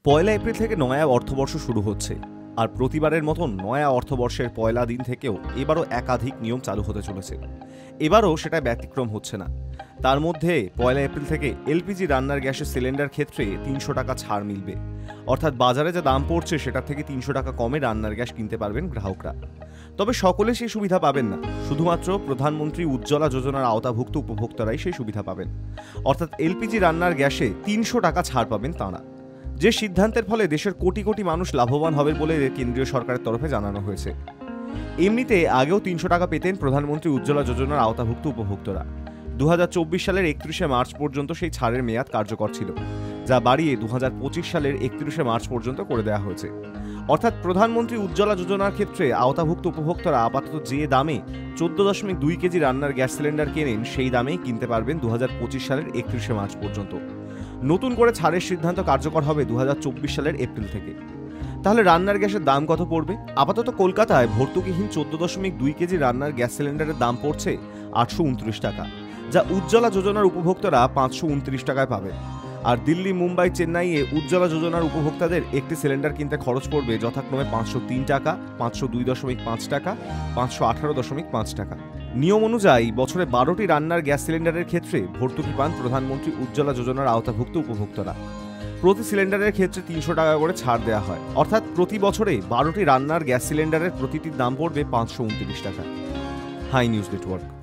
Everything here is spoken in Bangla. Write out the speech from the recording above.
পয়লা এপ্রিল থেকে নয়া অর্থবর্ষ শুরু হচ্ছে। আর প্রতিবারের মতন নয়া অর্থবর্ষের পয়লা দিন থেকেও এবারও একাধিক নিয়ম চালু হতে চলেছে। এবারও সেটা ব্যতিক্রম হচ্ছে না। তার মধ্যে পয়লা এপ্রিল থেকে এলপিজি রান্নার গ্যাসের সিলিন্ডার ক্ষেত্রে ৩০০ টাকা ছাড় মিলবে। অর্থাৎ বাজারে যা দাম পড়ছে সেটার থেকে ৩০০ টাকা কমে রান্নার গ্যাস কিনতে পারবেন গ্রাহকরা। তবে সকলে সেই সুবিধা পাবেন না, শুধুমাত্র প্রধানমন্ত্রী উজ্জ্বলা যোজনার আওতাভুক্ত উপভোক্তারাই সেই সুবিধা পাবেন। অর্থাৎ এলপিজি রান্নার গ্যাসে ৩০০ টাকা ছাড় পাবেন তাঁরা। যে সিদ্ধান্তের ফলে দেশের কোটি কোটি মানুষ লাভবান হবে বলে কেন্দ্রীয় সরকারের তরফে জানানো হয়েছে। এমনিতে আগেও ৩০০ টাকা পেতেন প্রধানমন্ত্রী উজ্জ্বলা যোজনার আওতাভুক্ত উপভোক্তরা। ২০২৪ সালের ৩১শে মার্চ পর্যন্ত সেই ছাড়ের মেয়াদ কার্যকর ছিল, যা বাড়িয়ে ২০২৫ সালের ৩১শে মার্চ পর্যন্ত করে দেওয়া হয়েছে। অর্থাৎ প্রধানমন্ত্রী উজ্জ্বলা যোজনার ক্ষেত্রে আওতাভুক্ত উপভোক্তারা আপাতত যে দামে ১৪.২ কেজি রান্নার গ্যাস সিলিন্ডার কেনেন সেই দামেই কিনতে পারবেন ২০২৫ সালের ৩১শে মার্চ পর্যন্ত। নতুন করে ছাড়ের সিদ্ধান্ত কার্যকর হবে ২০২৪ সালের এপ্রিল থেকে। তাহলে রান্নার গ্যাসের দাম কত পড়বে? আপাতত কলকাতায় ভর্তুকিহীন ১৪.২ কেজি রান্নার গ্যাস সিলিন্ডারের দাম পড়ছে ৮২৯ টাকা, যা উজ্জ্বলা যোজনার উপভোক্তারা ৫২৯ টাকায় পাবেন। আর দিল্লি, মুম্বাই, চেন্নাইয়ে উজ্জ্বলা যোজনার উপভোক্তাদের একটি সিলিন্ডার কিনতে খরচ পড়বে যথাক্রমে ৫০৩ টাকা, ৫০২.৫ টাকা, ৫১৮.৫ টাকা। নিয়ম অনুযায়ী বছরে ১২টি রান্নার গ্যাস সিলিন্ডারের ক্ষেত্রে ভর্তুকি পান প্রধানমন্ত্রী উজ্জ্বলা যোজনার আওতাভুক্ত উপভোক্তারা। প্রতি সিলিন্ডারের ক্ষেত্রে ৩০০ টাকা করে ছাড় দেওয়া হয়। অর্থাৎ প্রতি বছরে ১২টি রান্নার গ্যাস সিলিন্ডারের প্রতিটির দাম পড়বে ৫২৯ টাকা। Hi news network.